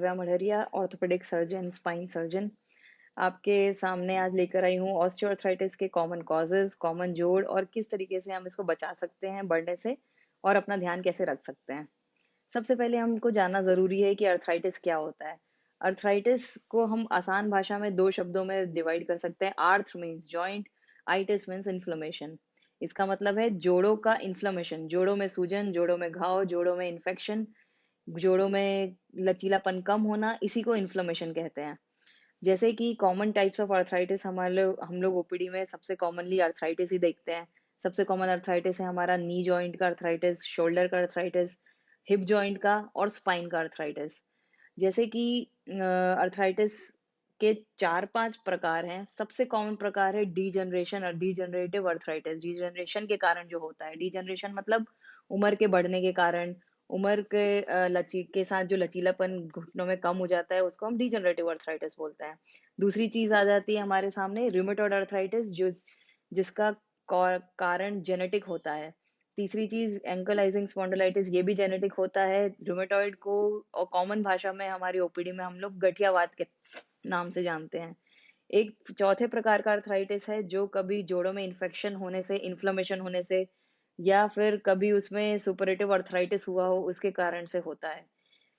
Divya Madhariya, orthopaedic surgeon, spine surgeon. आपके सामने आज लेकर आई हूँ ऑस्टियोआर्थराइटिस के कॉमन कॉजेज़, कॉमन जोड़ और किस तरीके से हम इसको बचा सकते हैं बढ़ने से और अपना ध्यान कैसे रख सकते हैं। सबसे पहले हमको जानना ज़रूरी है कि अर्थराइटिस क्या होता है। अर्थराइटिस को हम आसान भाषा में 2 शब्दों में डिवाइड कर सकते हैं। आर्थ means joint, itis means inflammation. इसका मतलब है जोड़ों का इन्फ्लेमेशन, जोड़ों में सूजन, जोड़ों में घाव, जोड़ों में इन्फेक्शन, जोड़ों में लचीलापन कम होना, इसी को इन्फ्लेमेशन कहते हैं। जैसे कि कॉमन टाइप्स ऑफ अर्थराइटिस हम लोग ओपीडी में सबसे कॉमनली अर्थराइटिस ही देखते हैं। सबसे कॉमन अर्थराइटिस है हमारा नी जॉइंट का अर्थराइटिस, शोल्डर का अर्थराइटिस, हिप जॉइंट का और स्पाइन का अर्थराइटिस। जैसे कि अर्थराइटिस के 4-5 प्रकार हैं। सबसे कॉमन प्रकार है डीजनरेशन और डीजनरेटिव अर्थराइटिस। डीजनरेशन के कारण जो होता है, डीजनरेशन मतलब उम्र के बढ़ने के कारण, उम्र के लची के साथ जो लचीलापन घुटनों में कम हो जाता है, उसको हम डीजनरेटिव अर्थराइटिस बोलते हैं। दूसरी चीज़ आ जाती है हमारे सामने रूमेटॉइड अर्थराइटिस, जिसका कारण जेनेटिक होता है। तीसरी चीज़ एंकलाइजिंग स्पॉन्डिलाइटिस, ये भी जेनेटिक होता है। रूमेटॉइड को और कॉमन भाषा में हमारी ओपीडी में हम लोग गठियावात के नाम से जानते हैं। एक चौथे प्रकार का अर्थराइटिस है जो कभी जोड़ों में इन्फेक्शन होने से, इन्फ्लेमेशन होने से या फिर कभी उसमें सुपरेटिव अर्थराइटिस हुआ हो उसके कारण से होता है।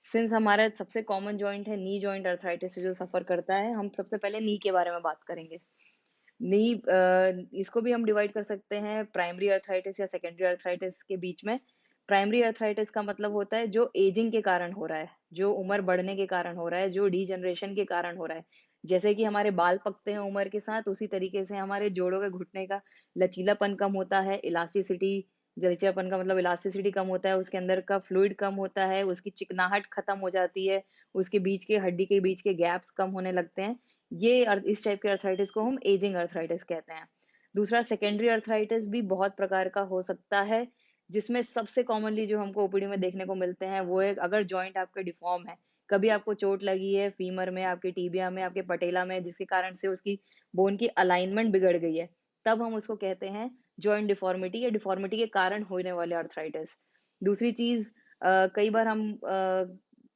सिंस हमारा सबसे कॉमन जॉइंट है नी जॉइंट अर्थराइटिस से जो सफर करता है, हम सबसे पहले नी के बारे में बात करेंगे। नी इसको भी हम डिवाइड कर सकते हैं प्राइमरी अर्थराइटिस या सेकेंडरी अर्थराइटिस के बीच में। प्राइमरी अर्थराइटिस का मतलब होता है जो एजिंग के कारण हो रहा है, जो उम्र बढ़ने के कारण हो रहा है, जो डीजनरेशन के कारण हो रहा है। जैसे कि हमारे बाल पकते हैं उम्र के साथ, उसी तरीके से हमारे जोड़ों के घुटने का लचीलापन कम होता है, इलास्टिसिटी, लचीलापन का मतलब इलास्टिसिटी कम होता है, उसके अंदर का फ्लूइड कम होता है, उसकी चिकनाहट खत्म हो जाती है, उसके बीच के हड्डी के बीच के गैप्स कम होने लगते हैं। इस टाइप के अर्थराइटिस को हम एजिंग अर्थराइटिस कहते हैं। दूसरा सेकेंडरी अर्थराइटिस भी बहुत प्रकार का हो सकता है, जिसमें सबसे कॉमनली जो हमको ओपीडी में देखने को मिलते हैं वो है अगर जॉइंट आपका डिफॉर्म है, कभी आपको चोट लगी है फीमर में, आपके टिबिया में, आपके पटेला में, जिसके कारण से उसकी बोन की अलाइनमेंट बिगड़ गई है, तब हम उसको कहते हैं जॉइंट डिफॉर्मिटी या डिफॉर्मिटी के कारण होने वाले अर्थराइटिस। दूसरी चीज, कई बार हम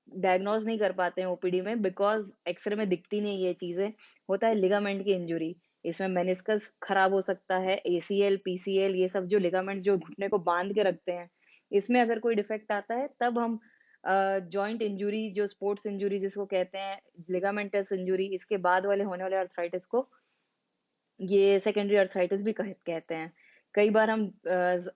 डायग्नोज नहीं कर पाते हैं ओपीडी में बिकॉज एक्सरे में दिखती नहीं ये चीजें। होता है लिगामेंट की इंजुरी, इसमें मेनिस्कस खराब हो सकता है, एसीएल, पीसीएल, ये सब जो लिगामेंट्स जो घुटने को बांध के रखते हैं, इसमें अगर कोई डिफेक्ट आता है तब हम जॉइंट इंजुरी, जो स्पोर्ट्स इंजुरी जिसको कहते हैं, लिगामेंटस इंजुरी, इसके बाद वाले होने वाले अर्थराइटिस को ये सेकेंडरी अर्थराइटिस भी कहते हैं। कई बार हम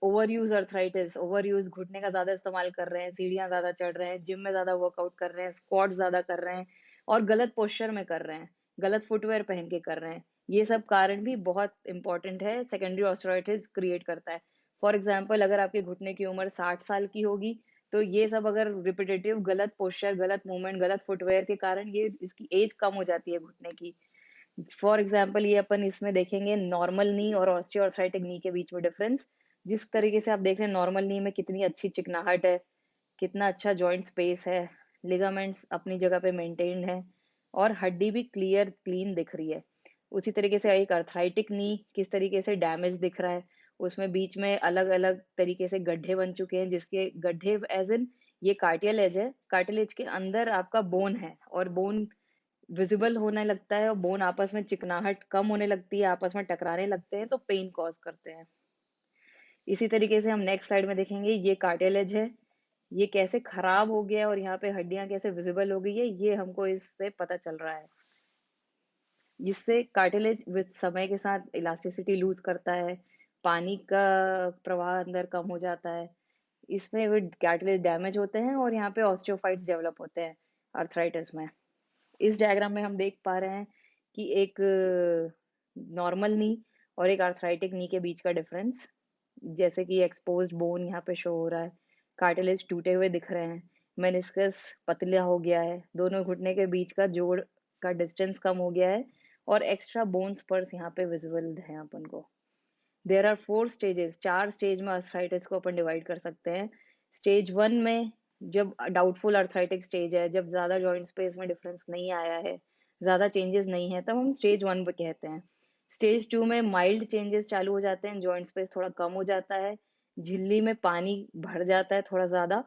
over use arthritis, over use घुटने का ज्यादा इस्तेमाल कर रहे हैं, सीढ़ियां ज्यादा चढ़ रहे हैं, जिम में ज्यादा वर्कआउट कर रहे हैं, स्क्वाट ज्यादा कर रहे हैं और गलत पोस्चर में कर रहे हैं, गलत फुटवेयर पहन के कर रहे हैं। ये सब कारण भी बहुत इंपॉर्टेंट है, सेकेंडरी ऑस्टियोआर्थराइटिस क्रिएट करता है। फॉर एग्जाम्पल, अगर आपके घुटने की उम्र 60 साल की होगी, तो ये सब अगर रिपीटेटिव गलत पोस्चर, गलत मूवमेंट, गलत फुटवेयर के कारण ये इसकी एज कम हो जाती है घुटने की। फॉर एग्जाम्पल, ये अपन इसमें देखेंगे नॉर्मल नी और ऑस्टियोआर्थराइटिक नी के बीच में डिफरेंस। जिस तरीके से आप देख रहे हैं नॉर्मल नी में कितनी अच्छी चिकनाहट है, कितना अच्छा जॉइंट स्पेस है, लिगामेंट्स अपनी जगह पे मेंटेन्ड है और हड्डी भी क्लीन दिख रही है। उसी तरीके से एक अर्थराइटिक नी किस तरीके से डैमेज दिख रहा है, उसमें बीच में अलग अलग तरीके से गड्ढे बन चुके हैं, जिसके गड्ढे एज इन ये कार्टिलेज है, कार्टिलेज के अंदर आपका बोन है और बोन विजिबल होने लगता है और बोन आपस में चिकनाहट कम होने लगती है, आपस में टकराने लगते हैं तो पेन कॉज करते हैं। इसी तरीके से हम नेक्स्ट स्लाइड में देखेंगे, ये कार्टिलेज है, ये कैसे खराब हो गया और यहाँ पे हड्डियां कैसे विजिबल हो गई है, ये हमको इससे पता चल रहा है। जिससे कार्टिलेज विद समय के साथ इलास्टिसिटी लूज करता है, पानी का प्रवाह अंदर कम हो जाता है, इसमें विद कार्टिलेज डैमेज होते हैं और यहाँ पे ऑस्टियोफाइट्स डेवलप होते हैं अर्थराइटिस में। इस डायग्राम में हम देख पा रहे हैं कि एक नॉर्मल नी और एक आर्थराइटिक नी के बीच का डिफरेंस। जैसे कि एक्सपोज्ड बोन यहाँ पे शो हो रहा है, कार्टिलेज टूटे हुए दिख रहे हैं, मेनिस्कस पतला हो गया है, दोनों घुटने के बीच का जोड़ का डिस्टेंस कम हो गया है और एक्स्ट्रा बोन स्पर्स यहाँ पे विजिबल है अपन को। देयर आर 4 स्टेजेस, 4 स्टेज में अर्थराइटिस को अपन डिवाइड कर सकते हैं। स्टेज 1 में जब डाउटफुल अर्थराइटिक स्टेज है, जब ज्यादा जॉइंट स्पेस में डिफरेंस नहीं आया है, ज्यादा चेंजेस नहीं है, तब हम स्टेज 1 पे कहते हैं। स्टेज 2 में माइल्ड चेंजेस चालू हो जाते हैं, जॉइंट स्पेस थोड़ा कम हो जाता है, झिल्ली में पानी भर जाता है थोड़ा ज्यादा,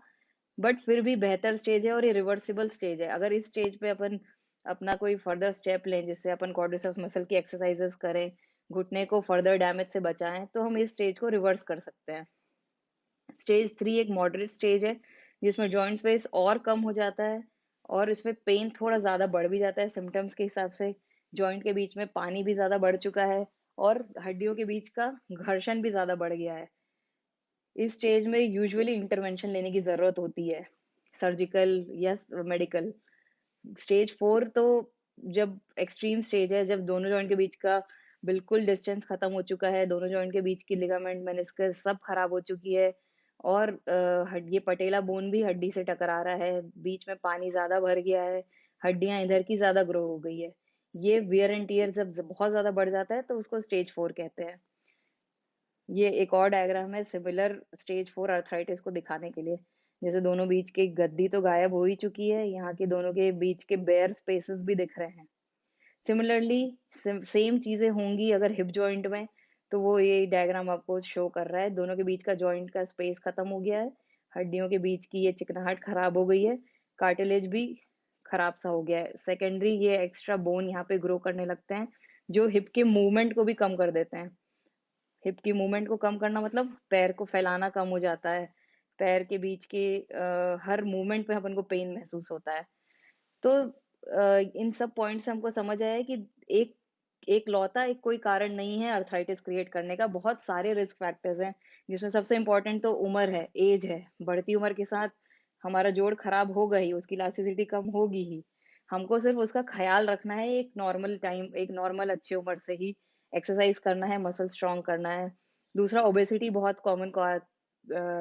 बट फिर भी बेहतर स्टेज है और ये रिवर्सिबल स्टेज है। अगर इस स्टेज पे अपन अपना कोई फर्दर स्टेप लें, जिससे अपन क्वाड्रिसेप्स मसल की एक्सरसाइजेस करें, घुटने को फर्दर डैमेज से बचाएं, तो हम इस स्टेज को रिवर्स कर सकते हैं। स्टेज 3 एक मॉडरेट स्टेज है, जिसमें जॉइंट स्पेस और कम हो जाता है और इसमें पेन थोड़ा ज़्यादा बढ़ भी जाता है सिम्पटम्स के हिसाब से। जॉइंट के बीच में पानी भी ज़्यादा बढ़ चुका है और हड्डियों के बीच का घर्षण भी ज़्यादा बढ़ गया है। इस स्टेज में यूजुअली इंटरवेंशन लेने की ज़रूरत होती है, सर्जिकल या मेडिकल। स्टेज 4 तो जब एक्सट्रीम स्टेज है, जब दोनों जॉइंट के बीच का बिल्कुल डिस्टेंस खत्म हो चुका है, दोनों जॉइंट के बीच की लिगामेंट, मेनिस्कस सब खराब हो चुकी है और ये पटेला बोन भी हड्डी से टकरा रहा है, बीच में पानी ज़्यादा भर गया है, हड्डियाँ इधर की ज़्यादा ग्रो हो गई है। ये वियर एंड टियर जब बहुत ज़्यादा बढ़ जाता है, तो उसको स्टेज 4 कहते हैं। ये एक और डायग्राम है सिमिलर स्टेज 4 अर्थराइटिस को दिखाने के लिए। जैसे दोनों बीच की गद्दी तो गायब हो ही चुकी है, यहाँ के दोनों के बीच के बेयर स्पेसेस भी दिख रहे हैं। सिमिलरली सेम चीजें होंगी अगर हिप जॉइंट में, तो वो ये डायग्राम आपको शो कर रहा है। दोनों के बीच का जॉइंट का स्पेस खत्म हो गया है, हड्डियों के बीच की ये चिकनाहट खराब हो गई है, कार्टिलेज भी खराब सा हो गया है। सेकेंडरी ये एक्स्ट्रा बोन यहाँ पे ग्रो करने लगते हैं, जो हिप के मूवमेंट को भी कम कर देते हैं। हिप की मूवमेंट को कम करना मतलब पैर को फैलाना कम हो जाता है, पैर के बीच के हर मूवमेंट पे अपन को पेन महसूस होता है। तो इन सब पॉइंट से हमको समझ आया है कि एक एक लौता एक कोई कारण नहीं है अर्थराइटिस क्रिएट करने का, बहुत सारे रिस्क फैक्टर्स हैं, जिसमें सबसे इम्पोर्टेंट तो उम्र है, एज है। बढ़ती उम्र के साथ हमारा जोड़ खराब होगा ही, उसकी इलास्टिसिटी कम होगी ही। हमको सिर्फ उसका ख्याल रखना है, एक नॉर्मल टाइम, एक नॉर्मल अच्छी उम्र से ही एक्सरसाइज करना है, मसल स्ट्रॉन्ग करना है। दूसरा, ओबेसिटी बहुत कॉमन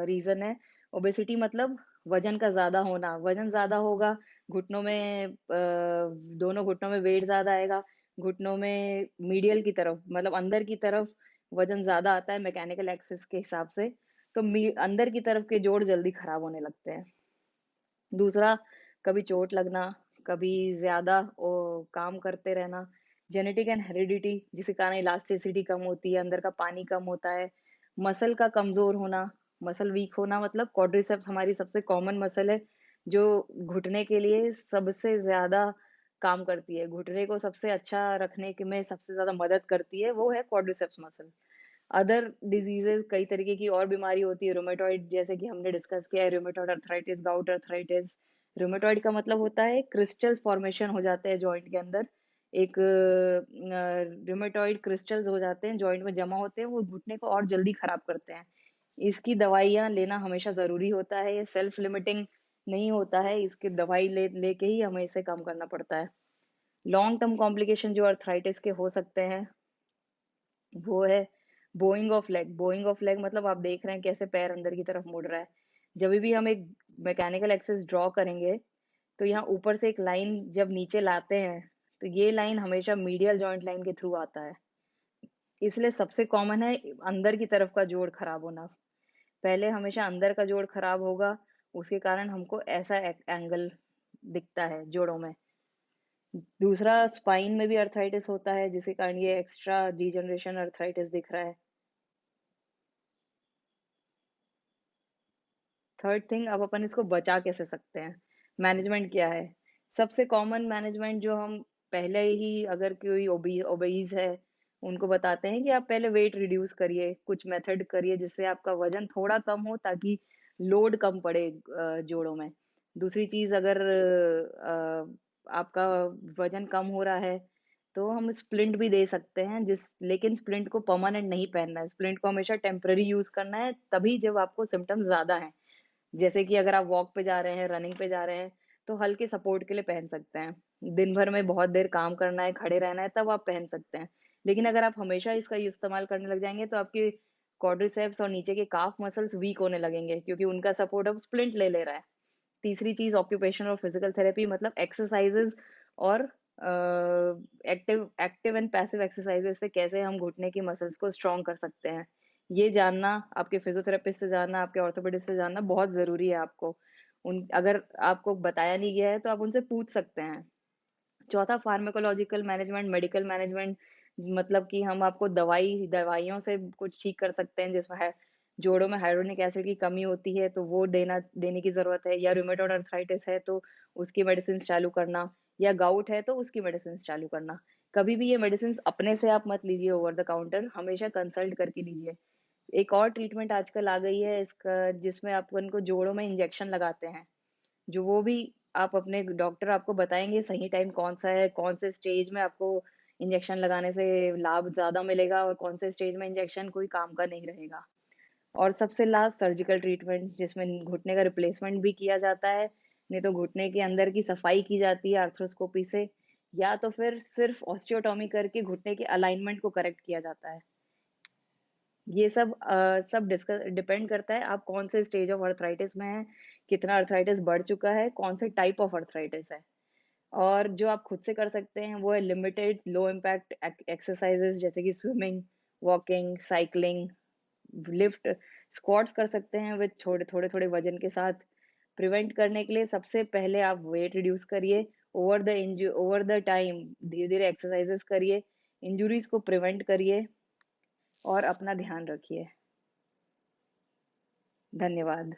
रीजन है। ओबेसिटी मतलब वजन का ज्यादा होना। वजन ज्यादा होगा, घुटनों में दोनों घुटनों में वेट ज्यादा आएगा, घुटनों में मीडियल की तरफ मतलब अंदर की तरफ वजन ज्यादा आता है मैकेनिकल एक्सिस के हिसाब से, तो अंदर की तरफ के जोड़ जल्दी खराब होने लगते हैं। दूसरा, कभी चोट लगना, कभी ज्यादा काम करते रहना, जेनेटिक एंड हेरिडिटी जिसके कारण इलास्टिसिटी कम होती है, अंदर का पानी कम होता है। मसल का कमजोर होना, मसल वीक होना, मतलब क्वाड्रिसेप्स हमारी सबसे कॉमन मसल है, जो घुटने के लिए सबसे ज्यादा काम करती है, घुटने को सबसे अच्छा रखने के में सबसे ज्यादा मदद करती है, वो है क्वाड्रिसेप्स मसल। अदर डिजीजेस, कई तरीके की और बीमारी होती है, रूमेटॉइड जैसे कि हमने डिस्कस किया है, rheumatoid arthritis, gout arthritis. Rheumatoid का मतलब होता है क्रिस्टल फॉर्मेशन हो जाते हैं जॉइंट के अंदर, एक रूमेटॉइड क्रिस्टल्स हो जाते हैं जॉइंट में जमा होते हैं, वो घुटने को और जल्दी खराब करते हैं। इसकी दवाइयाँ लेना हमेशा जरूरी होता है, ये सेल्फ लिमिटिंग नहीं होता है, इसकी दवाई लेके ही हमें इसे कम करना पड़ता है। लॉन्ग टर्म कॉम्प्लिकेशन जो अर्थराइटिस के हो सकते हैं, वो है Boeing of leg. Boeing of leg मतलब आप देख रहे हैं कैसे पैर अंदर की तरफ मुड़ रहा है। जब भी हम एक मैकेनिकल एक्सेस ड्रॉ करेंगे, तो यहाँ ऊपर से एक लाइन जब नीचे लाते हैं, तो ये लाइन हमेशा मीडियल जॉइंट लाइन के थ्रू आता है। इसलिए सबसे कॉमन है अंदर की तरफ का जोड़ खराब होना। पहले हमेशा अंदर का जोड़ खराब होगा, उसके कारण हमको ऐसा एंगल दिखता है जोड़ों में। दूसरा, स्पाइन में भी अर्थराइटिस होता है, जिसके कारण ये एक्स्ट्रा डीजनरेशन अर्थराइटिस दिख रहा है। थर्ड थिंग, अब अपन इसको बचा कैसे सकते हैं, मैनेजमेंट क्या है। सबसे कॉमन मैनेजमेंट जो हम पहले ही, अगर कोई ओबीज है, उनको बताते हैं कि आप पहले वेट रिड्यूस करिए, कुछ मेथड करिए जिससे आपका वजन थोड़ा कम हो, ताकि लोड कम पड़े जोड़ों में। दूसरी चीज, अगर आपका वजन कम हो रहा है, तो हम स्प्लिंट भी दे सकते हैं, लेकिन स्प्लिंट को परमानेंट नहीं पहनना है, स्प्लिंट को हमेशा टेम्पररी यूज करना है, तभी जब आपको सिम्टम्स ज्यादा है। जैसे कि अगर आप वॉक पे जा रहे हैं, रनिंग पे जा रहे हैं, तो हल्के सपोर्ट के लिए पहन सकते हैं। दिन भर में बहुत देर काम करना है, खड़े रहना है, तब आप पहन सकते हैं। लेकिन अगर आप हमेशा इसका इस्तेमाल करने लग जाएंगे, तो आपके क्वाड्रिसेप्स और नीचे के काफ मसल्स वीक होने लगेंगे, क्योंकि उनका सपोर्ट अब स्प्लिंट ले ले रहा है। तीसरी चीज, ऑक्यूपेशनल और फिजिकल थेरेपी, मतलब एक्सरसाइजेज और active active and passive exercises से कैसे हम घुटने की मसल्स को स्ट्रॉन्ग कर सकते हैं, ये जानना, आपके फिजियोथेरेपिस्ट से जानना, आपके ऑर्थोपेडिस्ट से जानना बहुत जरूरी है आपको। उन अगर आपको बताया नहीं गया है, तो आप उनसे पूछ सकते हैं। चौथा, फार्माकोलॉजिकल मैनेजमेंट, मेडिकल मैनेजमेंट, मतलब कि हम आपको दवाइयों से कुछ ठीक कर सकते हैं, जिसमें है जोड़ों में हाइड्रोनिक एसिड की कमी होती है तो वो देने की ज़रूरत है, या रूमेटॉइड अर्थराइटिस है तो उसकी मेडिसिन्स चालू करना, या गाउट है तो उसकी मेडिसिन्स चालू करना। कभी भी ये मेडिसिन्स अपने से आप मत लीजिए ओवर द काउंटर, हमेशा कंसल्ट करके लीजिए। एक और ट्रीटमेंट आजकल आ गई है इसका, जिसमें अपन को जोड़ों में इंजेक्शन लगाते हैं। जो वो भी आप अपने डॉक्टर आपको बताएँगे सही टाइम कौन-सा है, कौन से स्टेज में आपको इंजेक्शन लगाने से लाभ ज़्यादा मिलेगा और कौन से स्टेज में इंजेक्शन कोई काम का नहीं रहेगा। और सबसे लास्ट सर्जिकल ट्रीटमेंट, जिसमें घुटने का रिप्लेसमेंट भी किया जाता है, नहीं तो घुटने के अंदर की सफाई की जाती है आर्थ्रोस्कोपी से, या तो फिर सिर्फ़ ऑस्टियोटॉमी करके घुटने के अलाइनमेंट को करेक्ट किया जाता है। ये सब डिपेंड करता है आप कौन से स्टेज ऑफ अर्थराइटिस में हैं, कितना अर्थराइटिस बढ़ चुका है, कौन से टाइप ऑफ अर्थराइटिस है। और जो आप खुद से कर सकते हैं वो है लिमिटेड लो इम्पैक्ट एक्सरसाइजेस, जैसे कि swimming, walking, cycling, lift, squats कर सकते हैं विद थोड़े-थोड़े वजन के साथ। प्रिवेंट करने के लिए सबसे पहले आप वेट रिड्यूस करिए, ओवर द टाइम धीरे-धीरे एक्सरसाइजेस करिए, इंजरीज़ को प्रिवेंट करिए और अपना ध्यान रखिए। धन्यवाद।